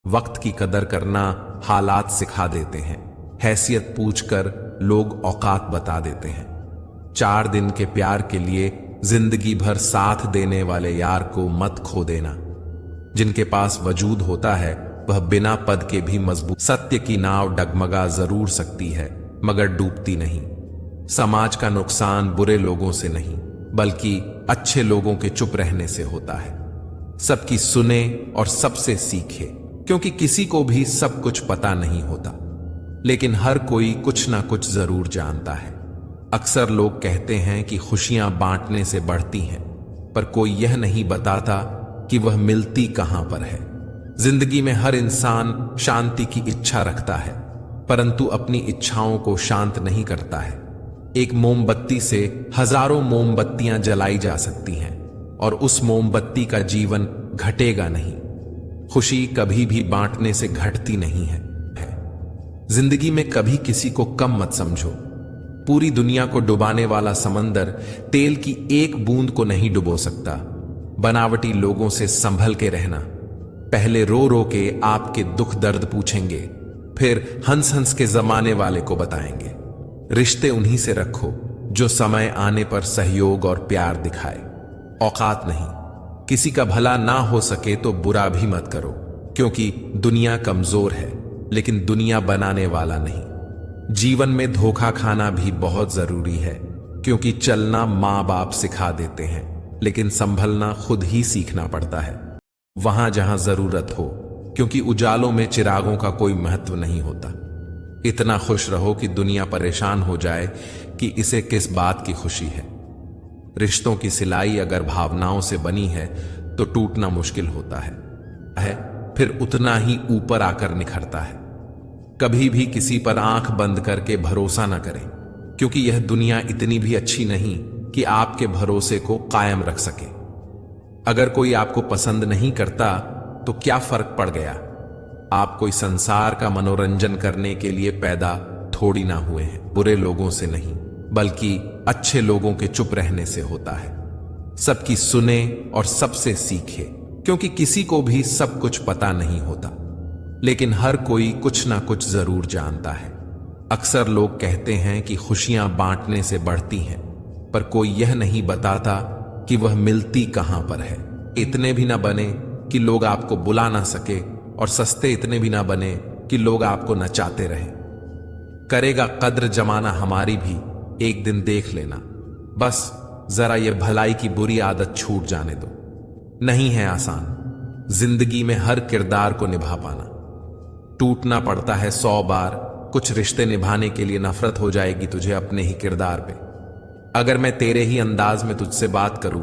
वक्त की कदर करना हालात सिखा देते हैं। हैसियत पूछकर लोग औकात बता देते हैं। 4 दिन के प्यार के लिए जिंदगी भर साथ देने वाले यार को मत खो देना। जिनके पास वजूद होता है वह बिना पद के भी मजबूत। सत्य की नाव डगमगा जरूर सकती है मगर डूबती नहीं। समाज का नुकसान बुरे लोगों से नहीं बल्कि अच्छे लोगों के चुप रहने से होता है। सबकी सुने और सबसे सीखे, क्योंकि किसी को भी सब कुछ पता नहीं होता, लेकिन हर कोई कुछ ना कुछ जरूर जानता है। अक्सर लोग कहते हैं कि खुशियां बांटने से बढ़ती हैं, पर कोई यह नहीं बताता कि वह मिलती कहां पर है। जिंदगी में हर इंसान शांति की इच्छा रखता है, परंतु अपनी इच्छाओं को शांत नहीं करता है। एक मोमबत्ती से हजारों मोमबत्तियां जलाई जा सकती हैं और उस मोमबत्ती का जीवन घटेगा नहीं। खुशी कभी भी बांटने से घटती नहीं है। जिंदगी में कभी किसी को कम मत समझो। पूरी दुनिया को डुबाने वाला समंदर तेल की एक बूंद को नहीं डुबो सकता। बनावटी लोगों से संभल के रहना। पहले रो रो के आपके दुख दर्द पूछेंगे, फिर हंस हंस के जमाने वाले को बताएंगे। रिश्ते उन्हीं से रखो जो समय आने पर सहयोग और प्यार दिखाए। औकात नहीं, किसी का भला ना हो सके तो बुरा भी मत करो, क्योंकि दुनिया कमजोर है लेकिन दुनिया बनाने वाला नहीं। जीवन में धोखा खाना भी बहुत जरूरी है, क्योंकि चलना माँ बाप सिखा देते हैं लेकिन संभलना खुद ही सीखना पड़ता है। वहां जहां जरूरत हो, क्योंकि उजालों में चिरागों का कोई महत्व नहीं होता। इतना खुश रहो कि दुनिया परेशान हो जाए कि इसे किस बात की खुशी है। रिश्तों की सिलाई अगर भावनाओं से बनी है तो टूटना मुश्किल होता है, फिर उतना ही ऊपर आकर निखरता है। कभी भी किसी पर आंख बंद करके भरोसा ना करें, क्योंकि यह दुनिया इतनी भी अच्छी नहीं कि आपके भरोसे को कायम रख सके। अगर कोई आपको पसंद नहीं करता तो क्या फर्क पड़ गया। आप कोई संसार का मनोरंजन करने के लिए पैदा थोड़ी ना हुए हैं। बुरे लोगों से नहीं बल्कि अच्छे लोगों के चुप रहने से होता है। सबकी सुने और सबसे सीखे, क्योंकि किसी को भी सब कुछ पता नहीं होता, लेकिन हर कोई कुछ ना कुछ जरूर जानता है। अक्सर लोग कहते हैं कि खुशियां बांटने से बढ़ती हैं, पर कोई यह नहीं बताता कि वह मिलती कहां पर है। इतने भी ना बने कि लोग आपको बुला ना सके और सस्ते इतने भी ना बने कि लोग आपको नचाते रहें। करेगा कद्र जमाना हमारी भी, एक दिन देख लेना। बस जरा ये भलाई की बुरी आदत छूट जाने दो। नहीं है आसान जिंदगी में हर किरदार को निभा पाना। टूटना पड़ता है 100 बार। कुछ रिश्ते निभाने के लिए नफरत हो जाएगी तुझे अपने ही किरदार पे। अगर मैं तेरे ही अंदाज में तुझसे बात करूं,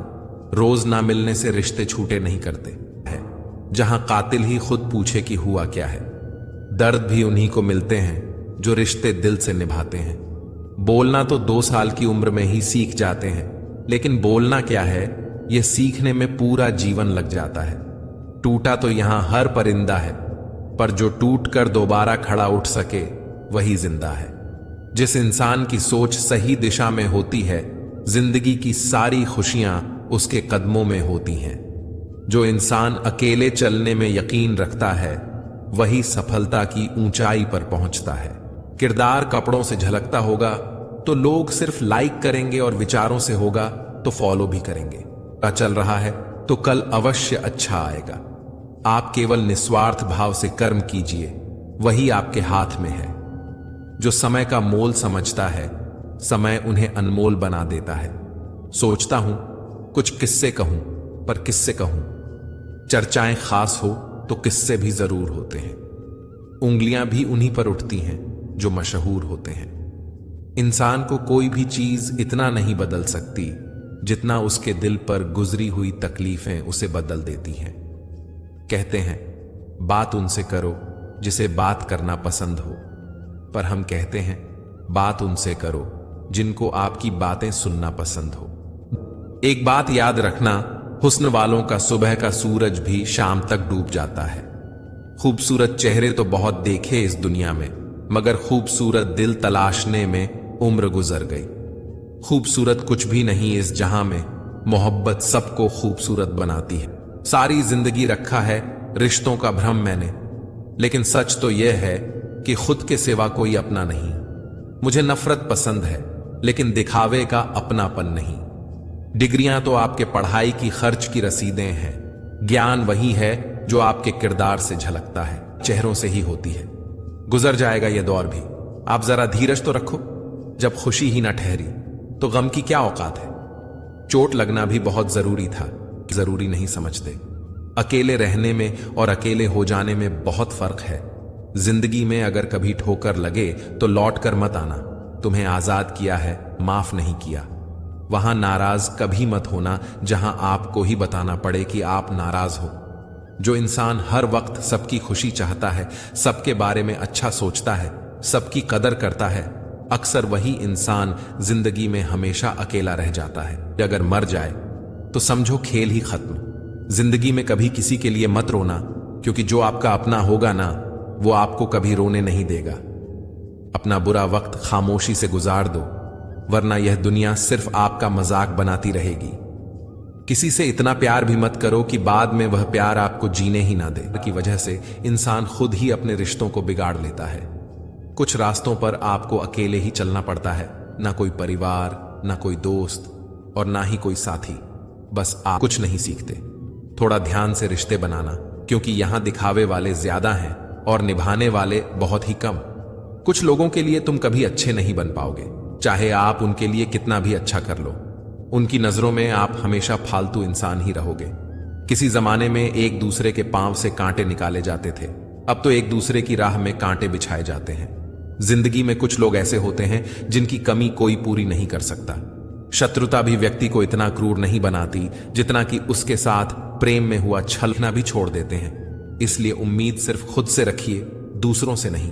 रोज ना मिलने से रिश्ते छूटे नहीं करते हैं। जहां कातिल ही खुद पूछे कि हुआ क्या है। दर्द भी उन्हीं को मिलते हैं जो रिश्ते दिल से निभाते हैं। बोलना तो 2 साल की उम्र में ही सीख जाते हैं, लेकिन बोलना क्या है यह सीखने में पूरा जीवन लग जाता है। टूटा तो यहां हर परिंदा है, पर जो टूट कर दोबारा खड़ा उठ सके वही जिंदा है। जिस इंसान की सोच सही दिशा में होती है, जिंदगी की सारी खुशियां उसके कदमों में होती हैं। जो इंसान अकेले चलने में यकीन रखता है, वही सफलता की ऊंचाई पर पहुंचता है। किरदार कपड़ों से झलकता होगा तो लोग सिर्फ लाइक करेंगे, और विचारों से होगा तो फॉलो भी करेंगे। चल रहा है तो कल अवश्य अच्छा आएगा। आप केवल निस्वार्थ भाव से कर्म कीजिए, वही आपके हाथ में है। जो समय का मोल समझता है, समय उन्हें अनमोल बना देता है। सोचता हूं कुछ किस्से कहूं, पर किससे कहूं। चर्चाएं खास हो तो किस्से भी जरूर होते हैं। उंगलियां भी उन्हीं पर उठती हैं जो मशहूर होते हैं। इंसान को कोई भी चीज इतना नहीं बदल सकती जितना उसके दिल पर गुजरी हुई तकलीफें उसे बदल देती हैं। कहते हैं बात उनसे करो जिसे बात करना पसंद हो, पर हम कहते हैं बात उनसे करो जिनको आपकी बातें सुनना पसंद हो। एक बात याद रखना, हुस्न वालों का सुबह का सूरज भी शाम तक डूब जाता है। खूबसूरत चेहरे तो बहुत देखे इस दुनिया में, मगर खूबसूरत दिल तलाशने में उम्र गुजर गई। खूबसूरत कुछ भी नहीं इस जहां में, मोहब्बत सबको खूबसूरत बनाती है। सारी जिंदगी रखा है रिश्तों का भ्रम मैंने, लेकिन सच तो यह है कि खुद के सिवा कोई अपना नहीं। मुझे नफरत पसंद है, लेकिन दिखावे का अपनापन नहीं। डिग्रियां तो आपके पढ़ाई की खर्च की रसीदें हैं, ज्ञान वही है जो आपके किरदार से झलकता है, चेहरों से ही होती है। गुजर जाएगा यह दौर भी, आप जरा धीरज तो रखो। जब खुशी ही ना ठहरी तो गम की क्या औकात है। चोट लगना भी बहुत जरूरी था, जरूरी नहीं समझते। अकेले रहने में और अकेले हो जाने में बहुत फर्क है। जिंदगी में अगर कभी ठोकर लगे तो लौट कर मत आना। तुम्हें आजाद किया है, माफ नहीं किया। वहां नाराज कभी मत होना जहां आपको ही बताना पड़े कि आप नाराज हो। जो इंसान हर वक्त सबकी खुशी चाहता है, सबके बारे में अच्छा सोचता है, सबकी कदर करता है, अक्सर वही इंसान जिंदगी में हमेशा अकेला रह जाता है। अगर मर जाए तो समझो खेल ही खत्म। जिंदगी में कभी किसी के लिए मत रोना, क्योंकि जो आपका अपना होगा ना, वो आपको कभी रोने नहीं देगा। अपना बुरा वक्त खामोशी से गुजार दो, वरना यह दुनिया सिर्फ आपका मजाक बनाती रहेगी। किसी से इतना प्यार भी मत करो कि बाद में वह प्यार आपको जीने ही ना दे। की वजह से इंसान खुद ही अपने रिश्तों को बिगाड़ लेता है। कुछ रास्तों पर आपको अकेले ही चलना पड़ता है, ना कोई परिवार, ना कोई दोस्त और ना ही कोई साथी। बस आप कुछ नहीं सीखते। थोड़ा ध्यान से रिश्ते बनाना, क्योंकि यहां दिखावे वाले ज्यादा हैं और निभाने वाले बहुत ही कम। कुछ लोगों के लिए तुम कभी अच्छे नहीं बन पाओगे, चाहे आप उनके लिए कितना भी अच्छा कर लो। उनकी नजरों में आप हमेशा फालतू इंसान ही रहोगे। किसी जमाने में एक दूसरे के पांव से कांटे निकाले जाते थे, अब तो एक दूसरे की राह में कांटे बिछाए जाते हैं। जिंदगी में कुछ लोग ऐसे होते हैं जिनकी कमी कोई पूरी नहीं कर सकता। शत्रुता भी व्यक्ति को इतना क्रूर नहीं बनाती जितना कि उसके साथ प्रेम में हुआ छलना भी छोड़ देते हैं। इसलिए उम्मीद सिर्फ खुद से रखिए, दूसरों से नहीं।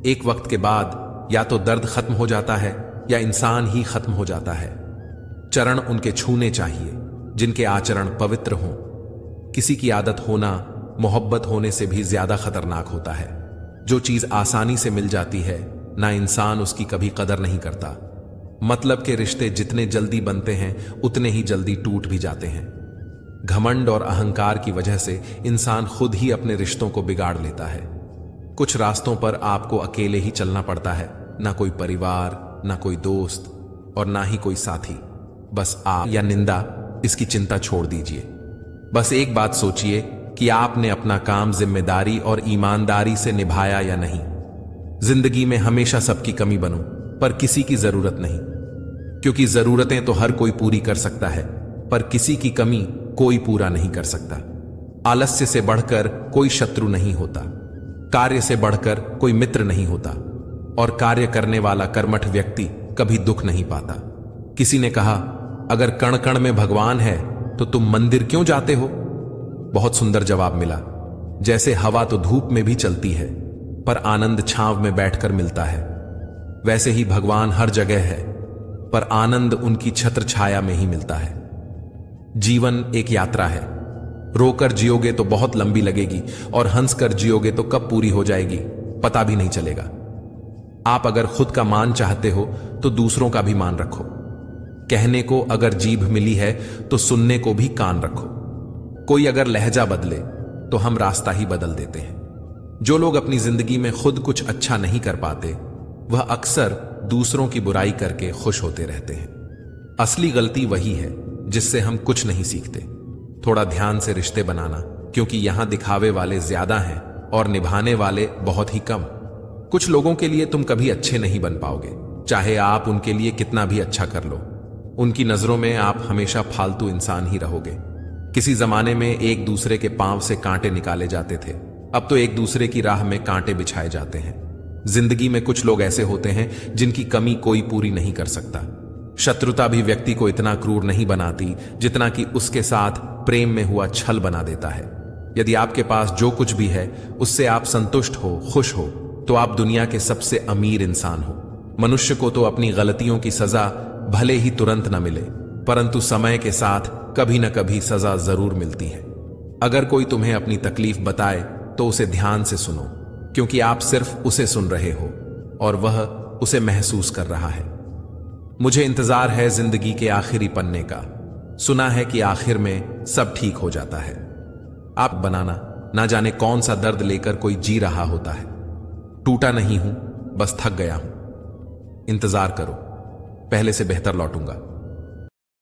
एक वक्त के बाद या तो दर्द खत्म हो जाता है या इंसान ही खत्म हो जाता है। चरण उनके छूने चाहिए जिनके आचरण पवित्र हों। किसी की आदत होना मोहब्बत होने से भी ज्यादा खतरनाक होता है। जो चीज आसानी से मिल जाती है ना, इंसान उसकी कभी कदर नहीं करता। मतलब के रिश्ते जितने जल्दी बनते हैं उतने ही जल्दी टूट भी जाते हैं। घमंड और अहंकार की वजह से इंसान खुद ही अपने रिश्तों को बिगाड़ लेता है। कुछ रास्तों पर आपको अकेले ही चलना पड़ता है, ना कोई परिवार, ना कोई दोस्त और ना ही कोई साथी। बस आप या निंदा, इसकी चिंता छोड़ दीजिए। बस एक बात सोचिए कि आपने अपना काम जिम्मेदारी और ईमानदारी से निभाया या नहीं। जिंदगी में हमेशा सबकी कमी बनो, पर किसी की जरूरत नहीं, क्योंकि जरूरतें तो हर कोई पूरी कर सकता है, पर किसी की कमी कोई पूरा नहीं कर सकता। आलस्य से बढ़कर कोई शत्रु नहीं होता, कार्य से बढ़कर कोई मित्र नहीं होता, और कार्य करने वाला कर्मठ व्यक्ति कभी दुख नहीं पाता। किसी ने कहा, अगर कण कण में भगवान है तो तुम मंदिर क्यों जाते हो? बहुत सुंदर जवाब मिला। जैसे हवा तो धूप में भी चलती है, पर आनंद छांव में बैठकर मिलता है, वैसे ही भगवान हर जगह है, पर आनंद उनकी छत्र छाया में ही मिलता है। जीवन एक यात्रा है। रोकर जियोगे तो बहुत लंबी लगेगी, और हंसकर जियोगे तो कब पूरी हो जाएगी पता भी नहीं चलेगा। आप अगर खुद का मान चाहते हो तो दूसरों का भी मान रखो। कहने को अगर जीभ मिली है तो सुनने को भी कान रखो। कोई अगर लहजा बदले तो हम रास्ता ही बदल देते हैं। जो लोग अपनी जिंदगी में खुद कुछ अच्छा नहीं कर पाते, वह अक्सर दूसरों की बुराई करके खुश होते रहते हैं। असली गलती वही है जिससे हम कुछ नहीं सीखते। थोड़ा ध्यान से रिश्ते बनाना, क्योंकि यहां दिखावे वाले ज्यादा हैं और निभाने वाले बहुत ही कम। कुछ लोगों के लिए तुम कभी अच्छे नहीं बन पाओगे, चाहे आप उनके लिए कितना भी अच्छा कर लो। उनकी नजरों में आप हमेशा फालतू इंसान ही रहोगे। किसी जमाने में एक दूसरे के पांव से कांटे निकाले जाते थे, अब तो एक दूसरे की राह में कांटे बिछाए जाते हैं। जिंदगी में कुछ लोग ऐसे होते हैं जिनकी कमी कोई पूरी नहीं कर सकता। शत्रुता भी व्यक्ति को इतना क्रूर नहीं बनाती जितना कि उसके साथ प्रेम में हुआ छल बना देता है। यदि आपके पास जो कुछ भी है उससे आप संतुष्ट हो, खुश हो, तो आप दुनिया के सबसे अमीर इंसान हो। मनुष्य को तो अपनी गलतियों की सजा भले ही तुरंत न मिले, परंतु समय के साथ कभी न कभी सजा जरूर मिलती है। अगर कोई तुम्हें अपनी तकलीफ बताए तो उसे ध्यान से सुनो, क्योंकि आप सिर्फ उसे सुन रहे हो और वह उसे महसूस कर रहा है। मुझे इंतजार है जिंदगी के आखिरी पन्ने का। सुना है कि आखिर में सब ठीक हो जाता है। आप बनाना, ना जाने कौन सा दर्द लेकर कोई जी रहा होता है। टूटा नहीं हूं, बस थक गया हूं। इंतजार करो, पहले से बेहतर लौटूंगा।